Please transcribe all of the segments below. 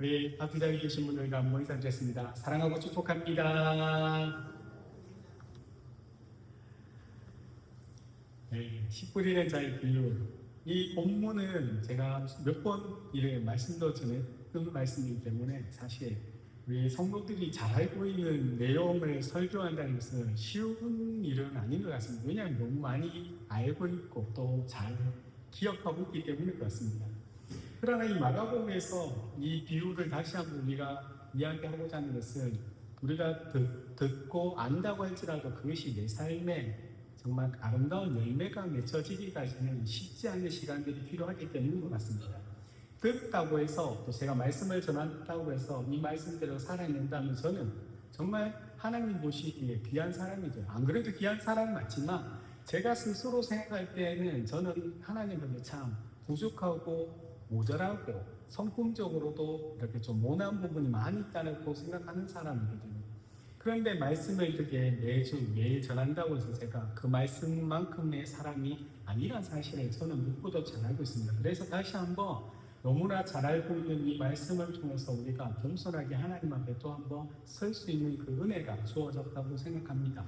우리 앞뒤자에 계신 분들과 한번 인사드렸습니다. 사랑하고 축복합니다. 네, 씨 뿌리는 자의 비유. 이 본문은 제가 몇 번 말씀도 전했던 말씀이기 때문에 사실 우리 성도들이 잘 알고 있는 내용을 설교한다는 것은 쉬운 일은 아닌 것 같습니다. 왜냐하면 너무 많이 알고 있고 또 잘 기억하고 있기 때문일 것 같습니다. 그러나 이 마가복음에서 이 비유를 다시 한번 우리가 이야기하고자 하는 것은 우리가 듣고 안다고 할지라도 그것이 내 삶에 정말 아름다운 열매가 맺혀지기까지는 쉽지 않은 시간들이 필요하기 때문인 것 같습니다. 듣다고 해서 또 제가 말씀을 전한다고 해서 이 말씀대로 살아낸다면 저는 정말 하나님 보시기에 귀한 사람이죠. 안 그래도 귀한 사람 맞지만 제가 스스로 생각할 때는 저는 하나님에게 참 부족하고 모자라고 성품적으로도 이렇게 좀 모난 부분이 많이 있다고 생각하는 사람이거든요. 그런데 말씀을 이렇게 매일 전한다고 해서 제가 그 말씀만큼의 사람이 아니란 사실을 저는 묻고도 잘 알고 있습니다. 그래서 다시 한번 너무나 잘 알고 있는 이 말씀을 통해서 우리가 겸손하게 하나님 앞에 또 한번 설 수 있는 그 은혜가 주어졌다고 생각합니다.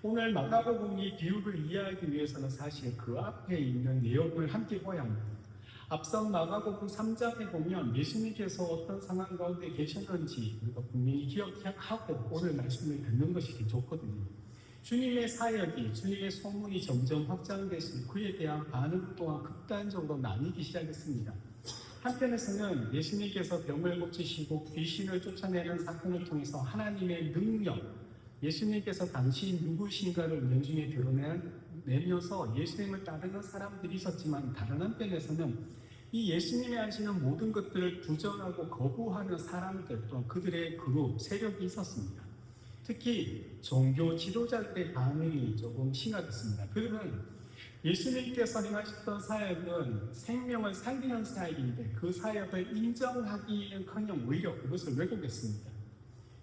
오늘 마가복음 이 비유를 이해하기 위해서는 사실 그 앞에 있는 내용을 함께 봐야 합니다. 앞선 마가복음 3장에 보면 예수님께서 어떤 상황 가운데 계셨는지 우리가 분명히 기억하고 오늘 말씀을 듣는 것이 좋거든요. 주님의 사역이, 주님의 소문이 점점 확장되시고 그에 대한 반응 또한 극단적으로 나뉘기 시작했습니다. 한편에서는 예수님께서 병을 고치시고 귀신을 쫓아내는 사건을 통해서 하나님의 능력, 예수님께서 당신 누구신가를 은연중에 드러내면서 예수님을 따르는 사람들이 있었지만 다른 한편에서는 이 예수님이 하시는 모든 것들을 부정하고 거부하는 사람들 또한 그들의 그룹, 세력이 있었습니다. 특히 종교 지도자들의 반응이 조금 심각했습니다. 그들은 예수님께서 행하셨던 사역은 생명을 살리는 사역인데 그 사역을 인정하기는커녕 오히려 그것을 왜곡했습니다.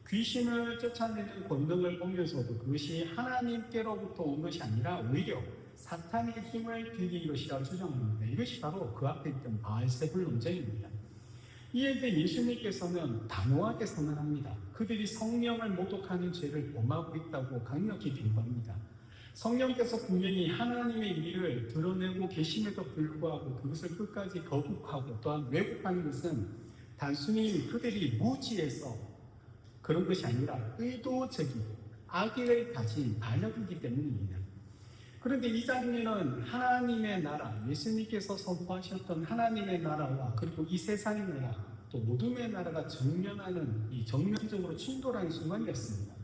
귀신을 쫓아내는 권능을 보면서도 그것이 하나님께로부터 온 것이 아니라 오히려 사탄의 힘을 빌린 것이라고 주장합니다. 이것이 바로 그 앞에 있던 바알세불 논쟁입니다. 이에 대해 예수님께서는 단호하게 선언합니다. 그들이 성령을 모독하는 죄를 범하고 있다고 강력히 비유합니다. 성령께서 분명히 하나님의 일을 드러내고 계심에도 불구하고 그것을 끝까지 거부하고 또한 왜곡하는 것은 단순히 그들이 무지해서 그런 것이 아니라 의도적인 악의를 가진 반역이기 때문입니다. 그런데 이 장면은 하나님의 나라, 예수님께서 선포하셨던 하나님의 나라와 그리고 이 세상의 나라, 또 어둠의 나라가 정면적으로 충돌하는 순간이었습니다.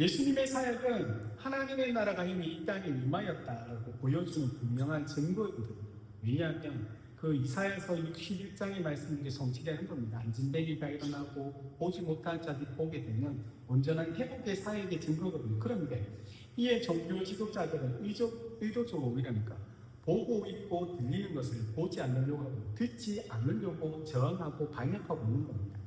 예수님의 사역은 하나님의 나라가 이미 이 땅에 임하였다라고 보여주는 분명한 증거거든요. 왜냐하면 그 이사야서 61장의 말씀이 성취되는 겁니다. 안진뱅이가 일어나고 보지 못한 자들이 보게 되는 온전한 회복의 사역의 증거거든요. 그런데 이에 종교 지도자들은 의도적으로 이러니까 보고 있고 들리는 것을 보지 않으려고 하고 듣지 않으려고 저항하고 반역하고 있는 겁니다.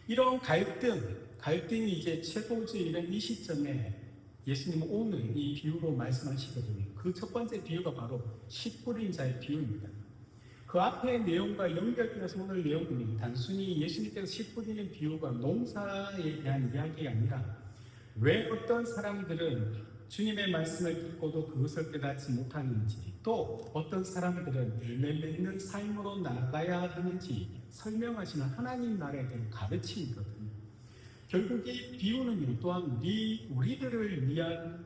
이런 갈등이 이제 최고조이는 이 시점에 예수님은 오늘 이 비유로 말씀하시거든요. 그 첫 번째 비유가 바로 씨 뿌린 자의 비유입니다. 그 앞의 내용과 연결되어서 오늘 내용은 단순히 예수님께서 씨 뿌리는 비유가 농사에 대한 이야기가 아니라 왜 어떤 사람들은 주님의 말씀을 듣고도 그것을 깨닫지 못하는지 또 어떤 사람들은 열매 맺는 삶으로 나아가야 하는지 설명하시는 하나님 나라에 대한 가르침이거든요. 결국 이 비유는 또한 우리들을 위한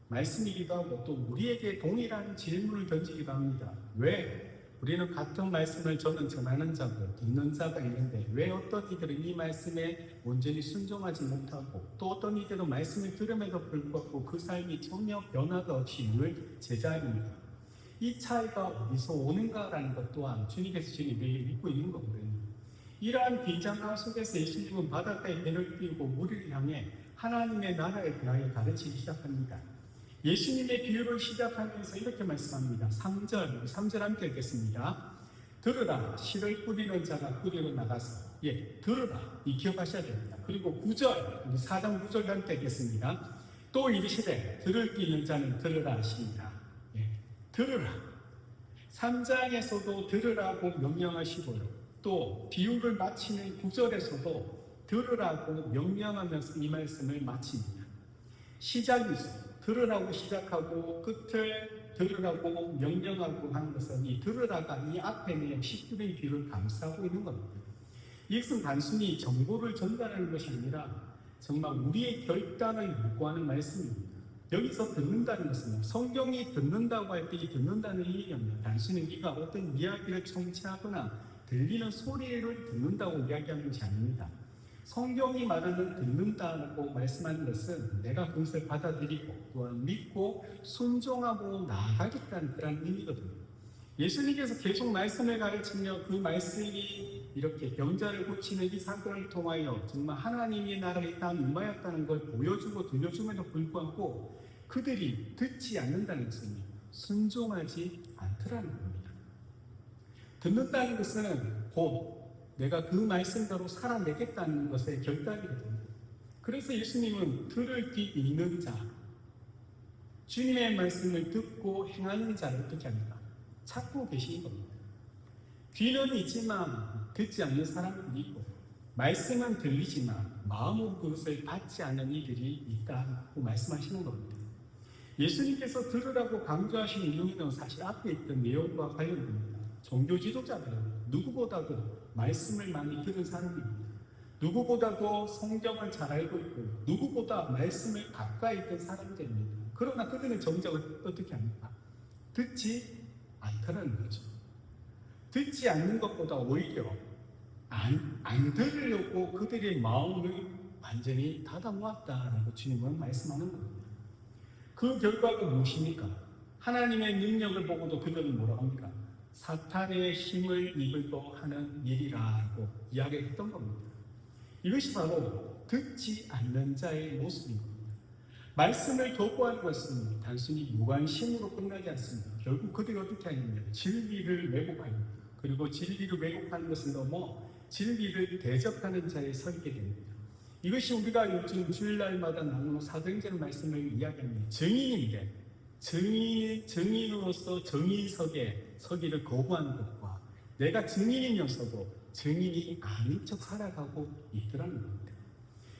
말씀이기도 하고 또 우리에게 동일한 질문을 던지기도 합니다. 왜 우리는 같은 말씀을 전하는 자고 듣는 자가 있는데 왜 어떤 이들은 이 말씀에 온전히 순종하지 못하고 또 어떤 이들은 말씀을 들음에도 불구하고 그 삶이 전혀 변화가 없이 늘 제자리입니다. 이 차이가 어디서 오는가라는 것 또한 주님께서 지금 매일 믿고 있는 거거든요. 이러한 긴장감 속에서 예수님은 바닷가에 배를 띄우고 무리를 향해 하나님의 나라에 대하여 가르치기 시작합니다. 예수님의 비유를 시작하면서 이렇게 말씀합니다. 3절 함께 읽겠습니다. 들으라, 씨를 뿌리는 자가 뿌리러 나가서 들으라, 이 기억하셔야 됩니다. 그리고 9절, 우리 4장 9절 함께 읽겠습니다. 또 이르시되 들을 귀 있는 자는 들으라 하십니다. 들으라. 3장에서도 들으라고 명령하시고요. 또 비유를 마치는 구절에서도 들으라고 명령하면서 이 말씀을 마칩니다. 시작이죠. 들으라고 시작하고 끝을 들으라고 명령하고 하는 것은 이 들으라가 이 앞에 있는 십줄의 비유를 감싸고 있는 겁니다. 이것은 단순히 정보를 전달하는 것이 아니라 정말 우리의 결단을 요구하는 말씀입니다. 여기서 듣는다는 것은 성경이 듣는다고 할 때 이 듣는다는 의미입니다. 단순히 우리가 어떤 이야기를 청취하거나 들리는 소리를 듣는다고 이야기하는 것이 아닙니다. 성경이 말하는 듣는다고 말씀하는 것은 내가 그것을 받아들이고 또한 믿고 순종하고 나아가겠다는 그런 의미거든요. 예수님께서 계속 말씀을 가르치며 그 말씀이 이렇게 병자를 고치는 이 사건을 통하여 정말 하나님의 나라의 땅에 임하였다는 걸 보여주고 들려줌에도 불구하고 그들이 듣지 않는다는 것입니다. 순종하지 않더라는 겁니다. 듣는다는 것은 곧 내가 그 말씀대로 살아내겠다는 것의 결단이거든요. 그래서 예수님은 들을 귀 있는 자, 주님의 말씀을 듣고 행하는 자를 어떻게 합니까? 찾고 계신 겁니다. 귀는 있지만 듣지 않는 사람들이 있고 말씀은 들리지만 마음으로 그것을 받지 않는 이들이 있다고 말씀하시는 겁니다. 예수님께서 들으라고 강조하시는 이유는 사실 앞에 있던 내용과 관련됩니다. 종교 지도자들은 누구보다도 말씀을 많이 들은 사람입니다. 누구보다도 성경을 잘 알고 있고 누구보다 말씀을 가까이 있던 사람들입니다. 그러나 그들은 정작 어떻게 합니까? 듣지 않더라는 거죠. 듣지 않는 것보다 오히려 안 들으려고 그들의 마음을 완전히 닫아놓았다라고 주님은 말씀하는 겁니다. 그 결과가 무엇입니까? 하나님의 능력을 보고도 그들은 뭐라고 합니까? 사탄의 힘을 입을고 하는 일이라고 이야기했던 겁니다. 이것이 바로 듣지 않는 자의 모습입니다. 말씀을 거부하는 것은 단순히 무관심으로 끝나지 않습니다. 결국 그들이 어떻게 하냐면 진리를 왜곡합니다. 그리고 진리를 왜곡하는 것은 넘어 진리를 대적하는 자에 서게 됩니다. 이것이 우리가 요즘 주일날마다 나누는 사도행전 말씀을 이야기합니다. 증인인데 증인으로서 정의석에 서기를 거부하는 것과 내가 증인이면서도 증인이 아닌 척 살아가고 있더라는 겁니다.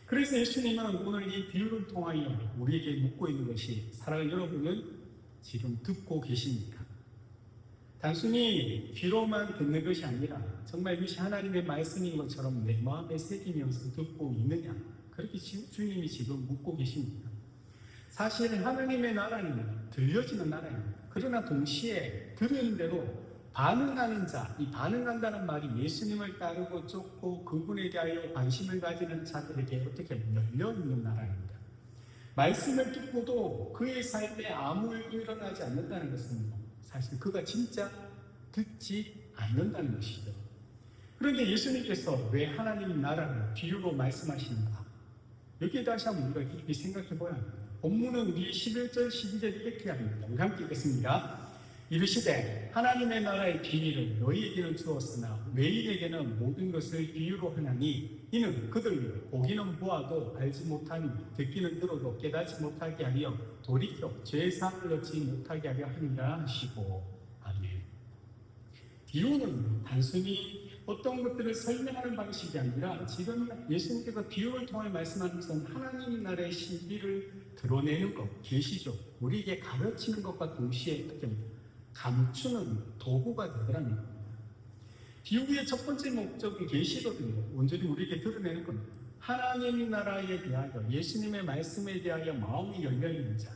그래서 예수님은 오늘 이 비유를 통하여 우리에게 묻고 있는 것이 사랑하는 여러분은 지금 듣고 계십니까? 단순히 귀로만 듣는 것이 아니라 정말 이것이 하나님의 말씀인 것처럼 내 마음에 새기면서 듣고 있느냐? 그렇게 주님이 지금 묻고 계십니다. 사실 하나님의 나라는 들려지는 나라입니다. 그러나 동시에 들은 대로 반응하는 자, 이 반응한다는 말이 예수님을 따르고 쫓고 그분에 대하여 관심을 가지는 자들에게 어떻게 열려있는 나라입니다. 말씀을 듣고도 그의 삶에 아무 일도 일어나지 않는다는 것은 사실 그가 진짜 듣지 않는다는 것이죠. 그런데 예수님께서 왜 하나님 나라를 비유로 말씀하시는가? 여기에 다시 한번 우리가 깊이 생각해 보아야 합니다. 본문은 우리 11절, 12절 이렇게 합니다. 우리 함께 읽겠습니다. 이르시되 하나님의 나라의 비밀을 너희에게는 주었으나 외인에게는 모든 것을 비유로 하나니 이는 그들로 보기는 보아도 알지 못하니 듣기는 들어도 깨닫지 못하게 하여 돌이켜 죄의 사함을 얻지 못하게 하려 함이라 하시고 아멘. 비유는 단순히 어떤 것들을 설명하는 방식이 아니라 지금 예수님께서 비유를 통해 말씀하는 것은 하나님 나라의 신비를 드러내는 것, 계시죠. 우리에게 가르치는 것과 동시에 어떻게 감추는 도구가 되더라는 겁니다. 비유의 첫 번째 목적이 계시거든요. 온전히 우리에게 드러내는 겁니다. 하나님 나라에 대하여 예수님의 말씀에 대하여 마음이 열려있는 자,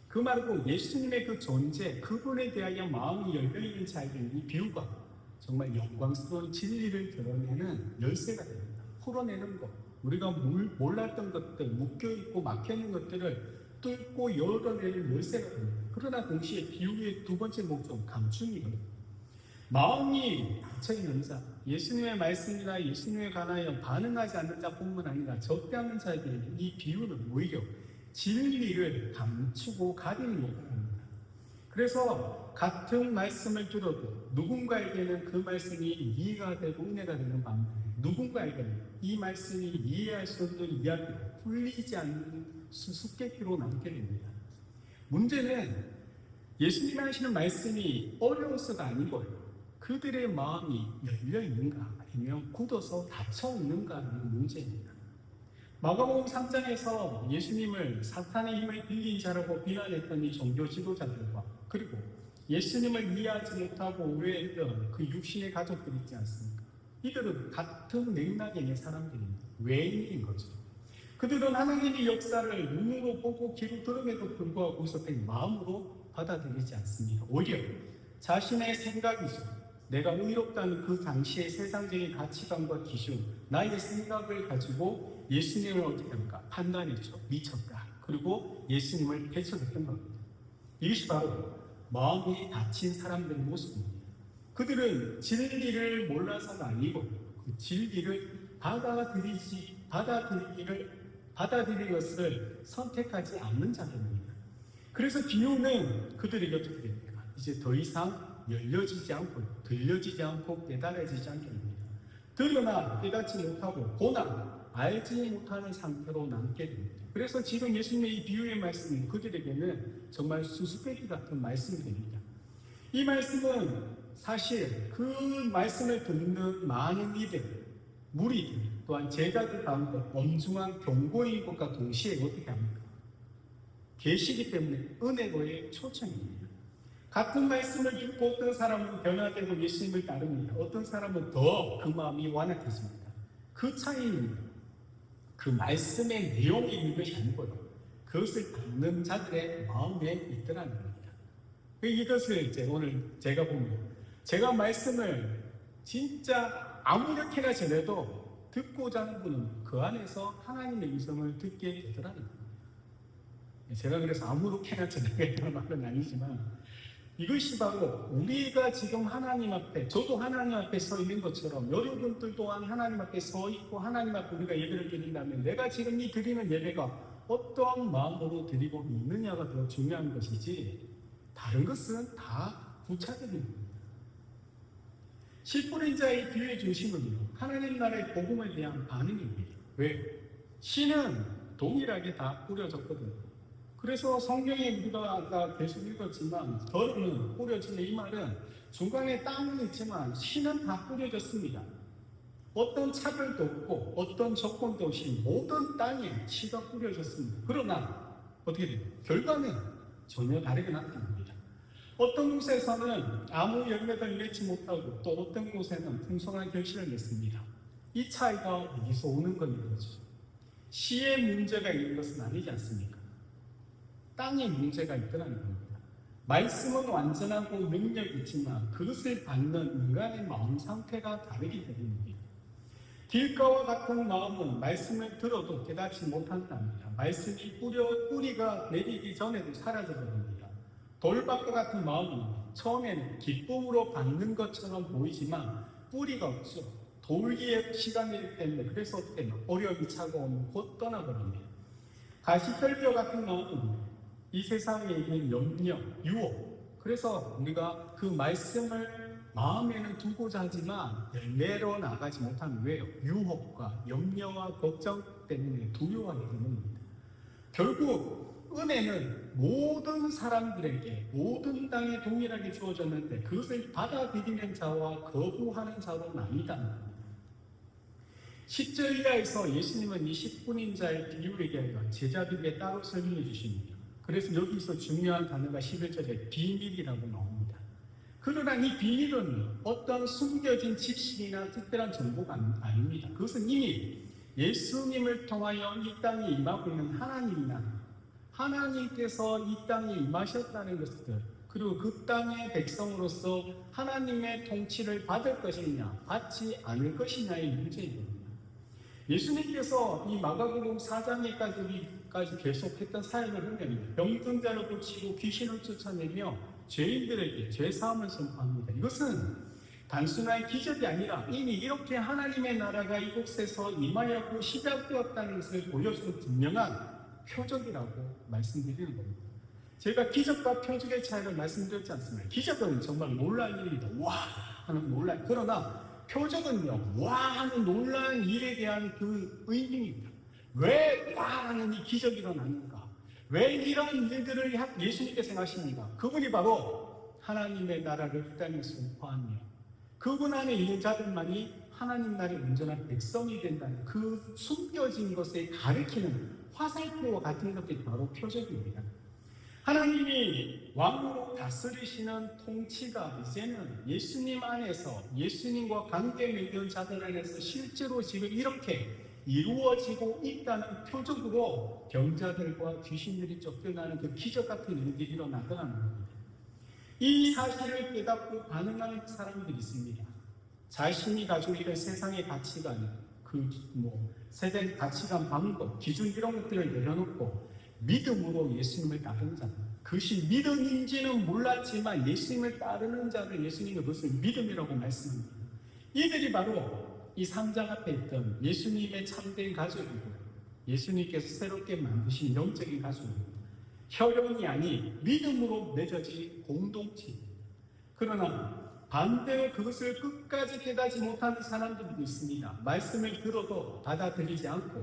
그 말고 예수님의 그 존재, 그분에 대하여 마음이 열려있는 자에게 이 비유가 정말 영광스러운 진리를 드러내는 열쇠가 됩니다. 풀어내는 것, 우리가 몰랐던 것들, 묶여있고 막혀있는 것들을 뚫고 열어내는 열쇠가 됩니다. 그러나 동시에 비유의 두 번째 목적은 감춤이거든요. 마음이 닫혀있는 자, 예수님의 말씀이나 예수님에 관하여 반응하지 않는 자뿐만 아니라 적대하는 자에게 이 비유는 오히려 진리를 감추고 가리는 역할을 합니다. 그래서 같은 말씀을 들어도 누군가에게는 그 말씀이 이해가 되고 은혜가 되는 반면에 누군가에게는 이 말씀이 이해할 수 없는 이야기로 풀리지 않는 수수께끼로 남게 됩니다. 문제는 예수님이 하시는 말씀이 어려워서가 아니고요. 그들의 마음이 열려 있는가 아니면 굳어서 닫혀 있는가라는 문제입니다. 마가복음 3장에서 예수님을 사탄의 힘을 빌린 자라고 비난했던 이 종교 지도자들과 그리고 예수님을 이해하지 못하고 오해했던 그 육신의 가족들 있지 않습니까? 이들은 같은 맥락에 있는 사람들입니다. 외인인 거죠. 그들은 하나님의 역사를 눈으로 보고 귀로 들음에도 불구하고 있었던 마음으로 받아들이지 않습니다. 오히려 자신의 생각이죠. 내가 의롭다는 그 당시의 세상적인 가치관과 기준, 나의 생각을 가지고 예수님을 어떻게 합니까? 판단했죠. 미쳤다. 그리고 예수님을 배척했던 겁니다. 이것이 바로 마음이 닫힌 사람들의 모습입니다. 그들은 진리를 몰라서가 아니고 그 진리를 받아들이는 것을 선택하지 않는 자들입니다. 그래서 비유는 그들에게 어떻게 됩니까? 이제 더 이상 열려지지 않고 들려지지 않고 깨달아지지 않게 됩니다. 들으나 깨닫지 못하고 보나 알지 못하는 상태로 남게 됩니다. 그래서 지금 예수님의 이 비유의 말씀은 그들에게는 정말 수수께끼 같은 말씀이 됩니다. 이 말씀은 사실 그 말씀을 듣는 많은 이들, 무리들, 또한 제자들 가운데 엄중한 경고인 것과 동시에 어떻게 합니까? 계시기 때문에 은혜로의 초청입니다. 같은 말씀을 듣고 어떤 사람은 변화되고 예수님을 따릅니다. 어떤 사람은 더 그 마음이 완악해집니다. 그 차이는 그 말씀의 내용이 있는 것이 아니고요. 그것을 받는 자들의 마음에 있더라는 겁니다. 이것을 이제 오늘 제가 보면 제가 말씀을 진짜 아무렇게나 전해도 듣고자 하는 분은 그 안에서 하나님의 음성을 듣게 되더라는 겁니다. 제가 그래서 아무렇게나 전하겠다는 말은 아니지만 이것이 바로 우리가 지금 하나님 앞에, 저도 하나님 앞에 서 있는 것처럼 여러분들 또한 하나님 앞에 서 있고 하나님 앞에 우리가 예배를 드린다면 내가 지금 이 드리는 예배가 어떠한 마음으로 드리고 있느냐가 더 중요한 것이지 다른 것은 다 부차적인 겁니다. 씨 뿌린 자의 비유의 중심은요, 하나님 나라의 복음에 대한 반응입니다. 왜? 씨는 동일하게 다 뿌려졌거든요. 그래서 성경에 우리가 아까 계속 읽었지만 덜은 뿌려지는 이 말은 중간에 땅은 있지만 씨는 다 뿌려졌습니다. 어떤 차별도 없고 어떤 조건도 없이 모든 땅에 씨가 뿌려졌습니다. 그러나 어떻게 돼요? 결과는 전혀 다르게 나타납니다. 어떤 곳에서는 아무 열매를 맺지 못하고 또 어떤 곳에는 풍성한 결실을 맺습니다. 이 차이가 어디서 오는 거죠? 씨의 문제가 있는 것은 아니지 않습니까? 땅에 문제가 있더라는 겁니다. 말씀은 완전하고 능력이 있지만 그것을 받는 인간의 마음 상태가 다르기 때문입니다. 길가와 같은 마음은 말씀을 들어도 깨닫지 못한답니다. 말씀이 뿌리가 내리기 전에도 사라져버립니다. 돌밭과 같은 마음은 처음에는 기쁨으로 받는 것처럼 보이지만 뿌리가 없죠. 돌 위에 시간이기 때문에 그래서 어떻게 어려움이 차가우면 곧 떠나버립니다. 가시떨기와 같은 마음은 이 세상에 있는 염려, 유혹. 그래서 우리가 그 말씀을 마음에는 두고자 하지만 열매로 나가지 못하는 왜요? 유혹과 염려와 걱정 때문에 두려워하게 되는 겁니다. 결국 은혜는 모든 사람들에게 모든 땅에 동일하게 주어졌는데 그것을 받아들이는 자와 거부하는 자로 나뉘다. 10절 이하에서 예수님은 이 10분인 자의 비유에 대하여 제자들에게 따로 설명해 주십니다. 그래서 여기서 중요한 단어가 11절에 비밀이라고 나옵니다. 그러나 이 비밀은 어떤 숨겨진 지식이나 특별한 정보가 아닙니다. 그것은 이미 예수님을 통하여 이 땅에 임하고 있는 하나님께서 이 땅에 임하셨다는 것들, 그리고 그 땅의 백성으로서 하나님의 통치를 받을 것이냐 받지 않을 것이냐의 문제입니다. 예수님께서 이 마가복음 4장에까지 계속했던 사역을 보면 병든 자를 고치고 귀신을 쫓아내며 죄인들에게 죄사함을 선포합니다. 이것은 단순한 기적이 아니라 이미 이렇게 하나님의 나라가 이곳에서 임하였고 시작되었다는 것을 보여주는 분명한 표적이라고 말씀드리는 겁니다. 제가 기적과 표적의 차이를 말씀드렸지 않습니까? 기적은 정말 놀라운 일입니다. 와 하는 놀란. 그러나 표적은요, 와 하는 놀라운 일에 대한 그 의미입니다. 왜 와 하는 이 기적이 일어나는가? 왜 이런 일들을 예수님께서 하십니까? 그분이 바로 하나님의 나라를 이 땅에 선포하며 그분 안에 있는 자들만이 하나님 나라의 온전한 백성이 된다는 그 숨겨진 것에 가리키는 화살표와 같은 것들이 바로 표적입니다. 하나님이 왕으로 다스리시는 통치가 이제는 예수님 안에서, 예수님과 관계 맺은 자들 안에서 실제로 지금 이렇게 이루어지고 있다는 표적으로 병자들과 귀신들이 쫓겨나는 그 기적 같은 일들이 일어나더라는 겁니다. 이 사실을 깨닫고 반응하는 사람들이 있습니다. 자신이 가지고 있는 세상의 가치관, 세상 가치관, 방법, 기준 이런 것들을 내려놓고 믿음으로 예수님을 따르는 자들. 그것이 믿음인지는 몰랐지만 예수님을 따르는 자를 예수님이 그것을 믿음이라고 말씀합니다. 이들이 바로 이 3장 앞에 있던 예수님의 참된 가족이고요. 예수님께서 새롭게 만드신 영적인 가족입니다. 혈연이 아닌 믿음으로 맺어진 공동체. 그러나 반대로 그것을 끝까지 깨닫지 못하는 사람들도 있습니다. 말씀을 들어도 받아들이지 않고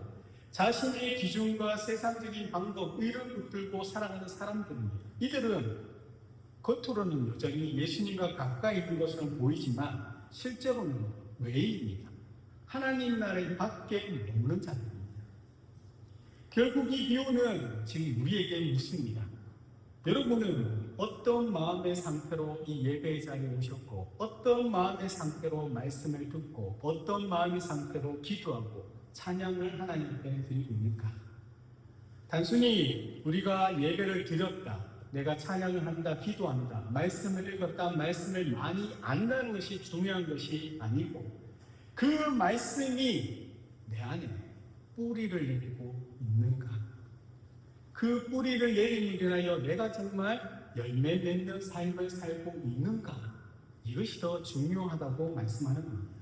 자신의 기준과 세상적인 방법, 의를 붙들고 살아가는 사람들입니다. 이들은 겉으로는 여전히 예수님과 가까이 있는 것처럼 보이지만 실제로는 외인입니다. 하나님 나라의 밖에 머무는 자들입니다. 결국 이 비유는 지금 우리에게 묻습니다. 여러분은 어떤 마음의 상태로 이 예배의 자리에 오셨고, 어떤 마음의 상태로 말씀을 듣고, 어떤 마음의 상태로 기도하고 찬양을 하나님 앞에 드리고 있는가? 단순히 우리가 예배를 드렸다, 내가 찬양을 한다, 기도한다, 말씀을 읽었다, 말씀을 많이 안다는 것이 중요한 것이 아니고 그 말씀이 내 안에 뿌리를 내리고 있는가? 그 뿌리를 내리기 위하여 내가 정말 열매 맺는 삶을 살고 있는가? 이것이 더 중요하다고 말씀하는 겁니다.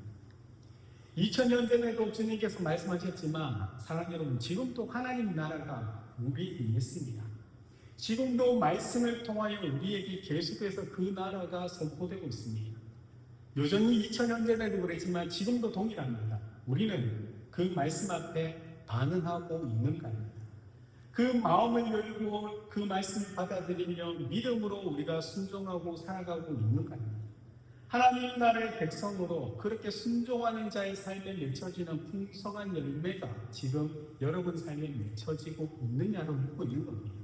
2000년 전에도 주님께서 말씀하셨지만 사랑하는 여러분, 지금도 하나님 나라가 우리 있습니다. 지금도 말씀을 통하여 우리에게 계속해서 그 나라가 선포되고 있습니다. 여전히 2000년 전에도 그랬지만 지금도 동일합니다. 우리는 그 말씀 앞에 반응하고 있는가요? 그 마음을 열고 그 말씀을 받아들이며 믿음으로 우리가 순종하고 살아가고 있는가요? 하나님 나라의 백성으로 그렇게 순종하는 자의 삶에 맺혀지는 풍성한 열매가 지금 여러분 삶에 맺혀지고 있느냐로 묻고 있는 겁니다.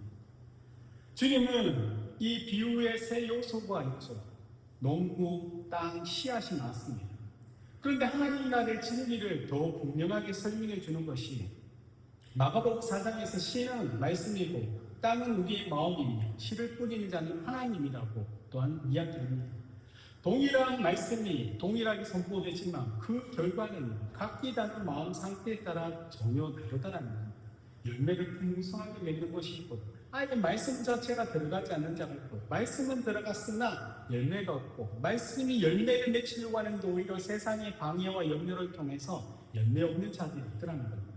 주님은 이 비유의 세 요소가 있죠. 농부, 땅, 씨앗이 나왔습니다. 그런데 하나님 나라의 진리를 더 분명하게 설명해 주는 것이 마가복음 4장에서 씨는 말씀이고 땅은 우리의 마음이며 씨를 뿌리는 자는 하나님이라고 또한 이야기합니다. 동일한 말씀이 동일하게 선포되지만 그 결과는 각기 다른 마음 상태에 따라 전혀 다르다는 겁니다. 열매를 풍성하게 맺는 것이 있고 아예 말씀 자체가 들어가지 않는 자가 있고 말씀은 들어갔으나 열매가 없고 말씀이 열매를 맺히려고 하는데 오히려 세상의 방해와 염려를 통해서 열매 없는 자들이 있더라는 겁니다.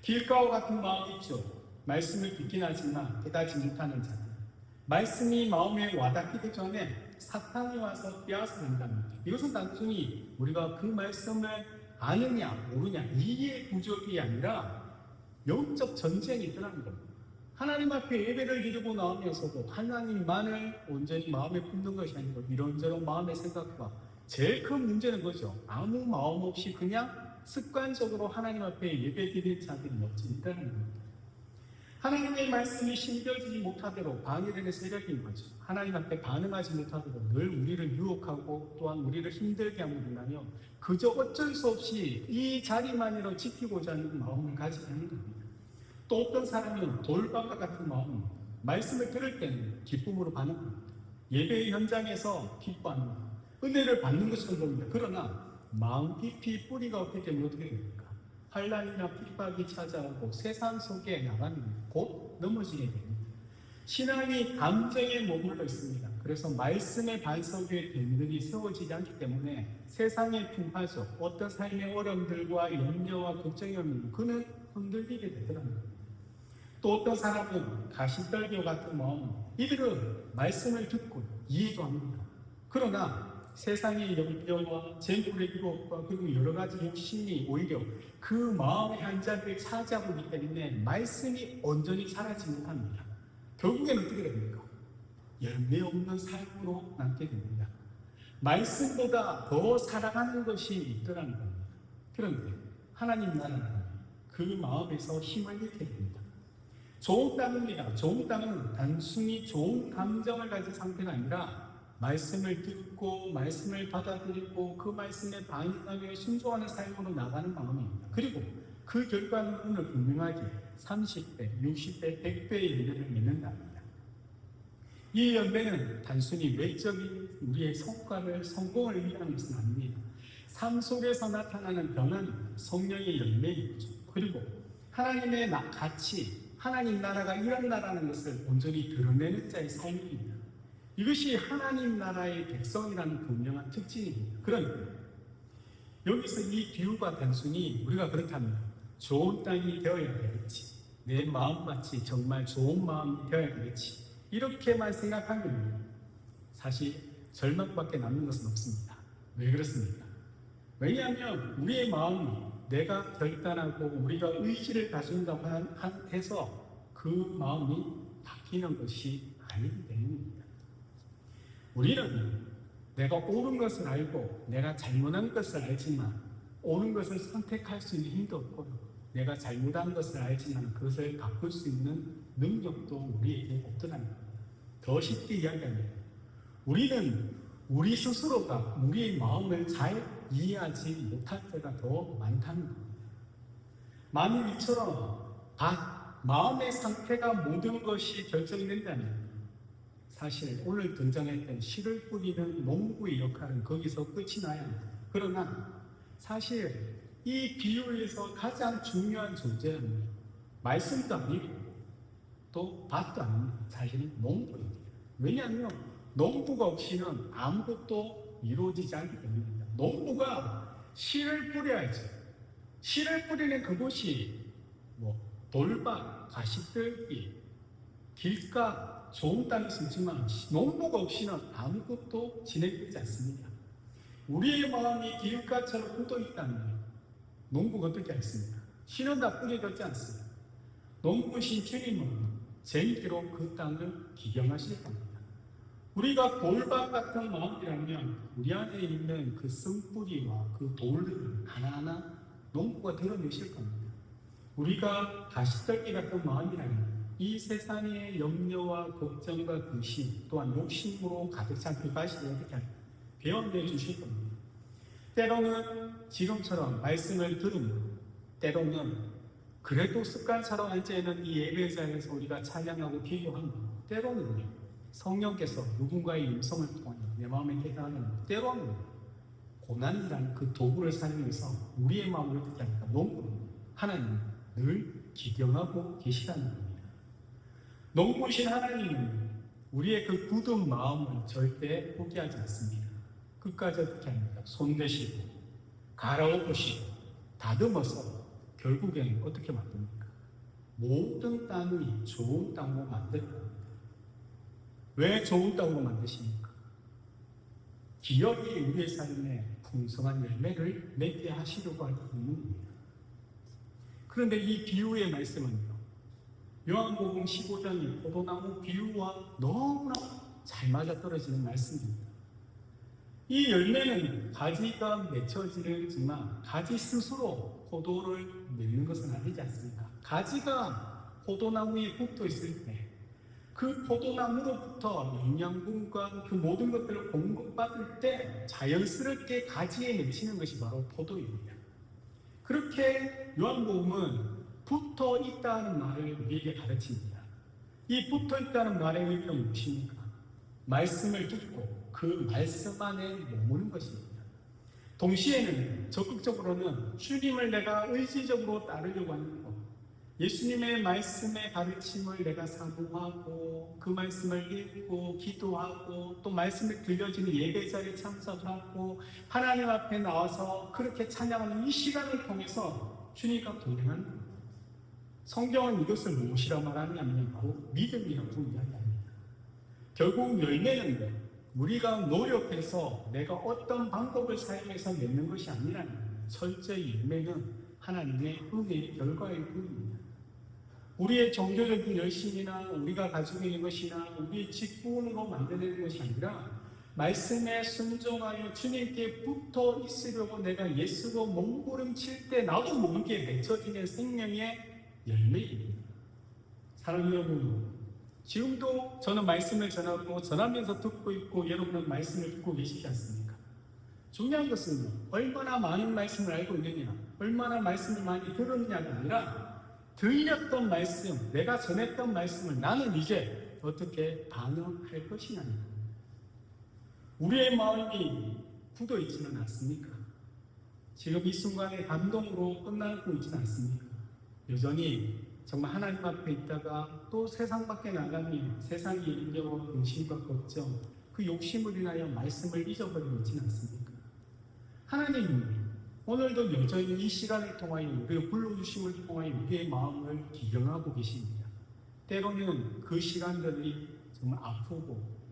길가와 같은 마음이 있죠. 말씀을 듣긴 하지만 깨닫지 못하는 자들. 말씀이 마음에 와닿기도 전에 사탄이 와서 빼앗아낸답니다. 이것은 단순히 우리가 그 말씀을 아느냐 모르냐 이해 부족이 아니라 영적 전쟁이 있더라는 겁니다. 하나님 앞에 예배를 드리고 나오면서도 하나님만을 온전히 마음에 품는 것이 아니고 이런저런 마음의 생각과 제일 큰 문제는 거죠. 아무 마음 없이 그냥 습관적으로 하나님 앞에 예배 드릴 자들이 있다는 겁니다. 하나님의 말씀이 심겨지지 못하도록 방해되는 세력인 거죠. 하나님 앞에 반응하지 못하도록 늘 우리를 유혹하고 또한 우리를 힘들게 함으로 인하여 그저 어쩔 수 없이 이 자리만으로 지키고자 하는 마음을 가지게 하는 겁니다. 또 어떤 사람은 돌방과 같은 마음입니다. 말씀을 들을 때는 기쁨으로 반응합니다. 예배의 현장에서 기뻐합니다. 은혜를 받는 것처럼 보입니다. 그러나 마음 깊이 뿌리가 없기 때문에 어떻게 됩니까? 환난이나 핍박이 찾아오고 세상 속에 나가면 곧 넘어지게 됩니다. 신앙이 감정에 머물러 있습니다. 그래서 말씀의 반석 위에 든든히 세워지지 않기 때문에 세상의 풍파적 어떤 삶의 어려움들과 염려와 걱정이 오면 그는 흔들리게 되더랍니다. 또 어떤 사람은 가시떨기와 같은 마음, 이들은 말씀을 듣고 이해도 합니다. 그러나 세상의 염려와 재물의 유혹과 그리고 여러 가지 욕심이 오히려 그 마음의 한 자리를 차지하고 있기 때문에 말씀이 온전히 자라지 못합니다. 결국엔 어떻게 됩니까? 열매 없는 삶으로 남게 됩니다. 말씀보다 더 사랑하는 것이 있더라는 겁니다. 그런데 하나님 나라는 그 마음에서 힘을 잃게 됩니다. 좋은 땅입니다. 좋은 땅은 단순히 좋은 감정을 가진 상태가 아니라 말씀을 듣고 말씀을 받아들이고 그 말씀에 반응하며 순종하는 삶으로 나가는 마음입니다. 그리고 그 결과는 오늘 분명하게 30배, 60배, 100배의 열매를 맺는답니다. 이 열매는 단순히 외적인 우리의 성과를, 성공을 의미하는 것은 아닙니다. 삶 속에서 나타나는 변화는 성령의 열매이죠. 그리고 하나님의 가치, 하나님 나라가 이런 나라는 것을 온전히 드러내는 자의 삶입니다. 이것이 하나님 나라의 백성이라는 분명한 특징입니다. 그런데 여기서 이 비유가 단순히 우리가 그렇다면 좋은 땅이 되어야 되겠지, 내 마음같이 정말 좋은 마음이 되어야 되겠지, 이렇게만 생각하면 사실 절망밖에 남는 것은 없습니다. 왜 그렇습니까? 왜냐하면 우리의 마음이 내가 결단하고 우리가 의지를 가진다고 해서 그 마음이 바뀌는 것이 아니기 때문입니다. 우리는 내가 옳은 것을 알고 내가 잘못한 것을 알지만 옳은 것을 선택할 수 있는 힘도 없고, 내가 잘못한 것을 알지만 그것을 바꿀 수 있는 능력도 우리에게 없더라는 겁니다. 더 쉽게 이야기하면 우리는 우리 스스로가 우리의 마음을 잘 이해하지 못할 때가 더 많다는 겁니다. 만일 이처럼 마음의 상태가 모든 것이 결정된다면 사실 오늘 등장했던 씨를 뿌리는 농부의 역할은 거기서 끝이 나야 합니다. 그러나 사실 이 비유에서 가장 중요한 존재는 말씀도 아니고 또 밭도 아닙니다. 사실은 농부입니다. 왜냐하면 농부가 없이는 아무것도 이루어지지 않기 때문입니다. 농부가 씨를 뿌려야죠. 씨를 뿌리는 그곳이 돌밭, 가시떨기, 길가, 좋은 땅이 있지만 농부가 없이는 아무것도 진행되지 않습니다. 우리의 마음이 길가처럼 굳어 있다면 농부가 어떻게 하겠습니까? 씨는 다 뿌려졌지 않습니다. 농부신 주님은 쟁기로 그 땅을 기경하실 겁니다. 우리가 돌밭 같은 마음이라면 우리 안에 있는 그 쓴뿌리와 그 돌을 하나하나 농부가 드러내실 겁니다. 우리가 가시떨기 같은 마음이라면 이 세상의 염려와 걱정과 근심 또한 욕심으로 가득 찬 그 가시를 어떻게 할까? 베어내 주실 겁니다. 때로는 지금처럼 말씀을 들으면, 때로는 그래도 습관처럼 앉아있는 이 예배자에서 우리가 찬양하고 기도하면, 때로는요 성령께서 누군가의 음성을 통하여 내 마음에 깨달으면, 때로는 고난이라는 그 도구를 사용해서 우리의 마음을 어떻게 합니까? 농부는 하나님은 늘 기경하고 계시다는 겁니다. 농부신 하나님은 우리의 그 굳은 마음을 절대 포기하지 않습니다. 끝까지 어떻게 합니까? 손대시고 갈아엎으시고 다듬어서 결국에는 어떻게 만듭니까? 모든 땅이 좋은 땅으로 만들 겁니다. 왜 좋은 땅으로 만드십니까? 기업이 우리의 삶에 풍성한 열매를 맺게 하시려고 하기 때문입니다. 그런데 이 비유의 말씀은요, 요한복음 15장의 포도나무 비유와 너무나 잘 맞아떨어지는 말씀입니다. 이 열매는 가지가 맺혀지지만 가지 스스로 포도를 맺는 것은 아니지 않습니까? 가지가 포도나무에 붙어 있을 때 그 포도나무로부터 영양분과 그 모든 것들을 공급받을 때 자연스럽게 가지에 맺히는 것이 바로 포도입니다. 그렇게 요한복음은 붙어 있다는 말을 우리에게 가르칩니다. 이 붙어 있다는 말의 의미는 무엇입니까? 말씀을 듣고 그 말씀 안에 머무는 것입니다. 동시에는 적극적으로는 주님을 내가 의지적으로 따르려고 하는 것, 예수님의 말씀의 가르침을 내가 사모하고 그 말씀을 읽고 기도하고 또 말씀을 들려주는 예배자리에 참석하고 하나님 앞에 나와서 그렇게 찬양하는 이 시간을 통해서 주님과 동행하는 겁니다. 성경은 이것을 무엇이라 말하냐면 바로 믿음이라고 이야기합니다. 결국 열매는 우리가 노력해서 내가 어떤 방법을 사용해서 맺는 것이 아니라 철저히 열매는 하나님의 은혜의 결과일 뿐입니다. 우리의 종교적인 열심이나 우리가 가지고 있는 것이나 우리의 직분으로 만들어내는 것이 아니라 말씀에 순종하여 주님께 붙어 있으려고 내가 예수로 몸부림칠 때 나도 모르게 맺혀지는 생명의 열매입니다. 사랑하는 여러분, 지금도 저는 말씀을 전하고 전하면서 듣고 있고 여러분은 말씀을 듣고 계시지 않습니까? 중요한 것은 얼마나 많은 말씀을 알고 있느냐, 얼마나 말씀을 많이 들었느냐가 아니라 들렸던 말씀, 내가 전했던 말씀을 나는 이제 어떻게 반응할 것이냐입니다. 우리의 마음이 굳어 있지는 않습니까? 지금 이 순간에 감동으로 끝나고 있지는 않습니까? 여전히 정말 하나님 앞에 있다가 또 세상 밖에 나가면 세상의 인경과 근심과 걱정, 그 욕심을 인하여 말씀을 잊어버리고 있지는 않습니까? 하나님은 오늘도 여전히 이 시간을 통하여 우리의 불러주심을 통하여 우리의 마음을 기경하고 계십니다. 때로는 그 시간들이 정말 아프고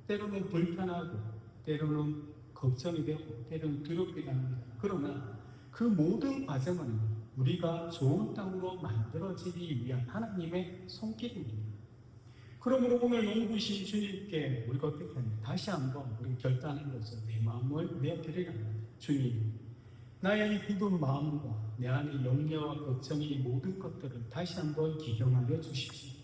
때로는 불편하고 때로는 걱정이 되고 때로는 두렵기도 합니다. 그러나 그 모든 과정은 우리가 좋은 땅으로 만들어지기 위한 하나님의 손길입니다. 그러므로 오늘 농부신 주님께 우리가 어떻게 합니까? 다시 한번 우리 결단한 것을 내 마음을 내어드리라 합니다. 주님, 나의 이 굳은 마음과 내 안의 염려와 걱정이 모든 것들을 다시 한번 기경하여 주십시오.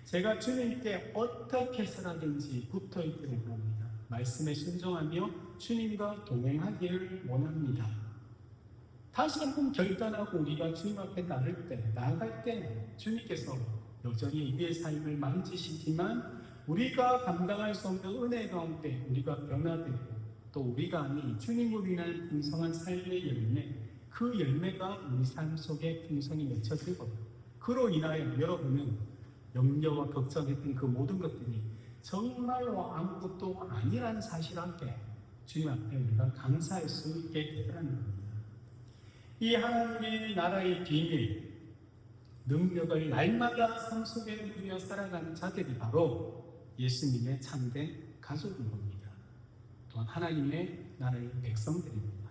제가 주님께 어떻게 해서라든지 붙어있기를 원합니다. 말씀에 순종하며 주님과 동행하기를 원합니다. 다시 한번 결단하고 우리가 주님 앞에 나아갈 때 주님께서 여전히 우리의 삶을 만지시지만 우리가 감당할 수 없는 은혜 가운데 우리가 변화되고 또 우리가 아닌 주님으로 인한 풍성한 삶의 열매, 그 열매가 우리 삶 속에 풍성히 맺혀지고 그로 인하여 여러분은 염려와 걱정했던 그 모든 것들이 정말로 아무것도 아니라는 사실을 함께 주님 앞에 우리가 감사할 수 있게 되더라는 겁니다. 이 하나님의 나라의 비밀, 능력을 날마다 삶 속에 누리며 살아가는 자들이 바로 예수님의 참된 가족인 겁니다. 또한 하나님의 나라의 백성들입니다.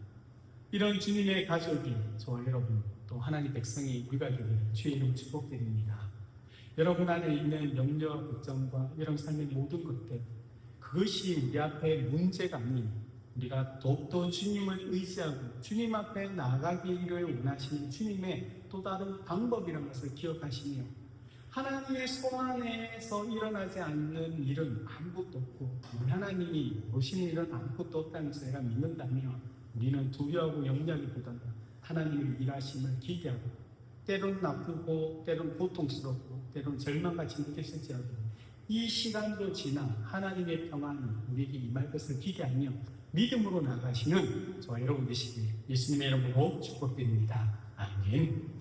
이런 주님의 가족이 저와 여러분 또 하나님 백성이 우리가 되기를 주의 이름 축복드립니다. 여러분 안에 있는 염려와 걱정과 이런 삶의 모든 것들, 그것이 우리 앞에 문제가 아닌 우리가 더욱더 주님을 의지하고 주님 앞에 나아가기를 원하시는 주님의 또 다른 방법이라는 것을 기억하시며 하나님의 손 안에서 일어나지 않는 일은 아무것도 없고 우리 하나님이 보시는 일은 아무것도 없다는 것을 내가 믿는다면 우리는 두려워하고 염려하기보다는 하나님의 일하심을 기대하고 때론 나쁘고 때론 고통스럽고 때론 절망같이 느껴질지라도 이 시간도 지나 하나님의 평안이 우리에게 임할 것을 기대하며 믿음으로 나가시는 저와 여러분 되시길 예수님의 이름으로 축복드립니다. 아멘.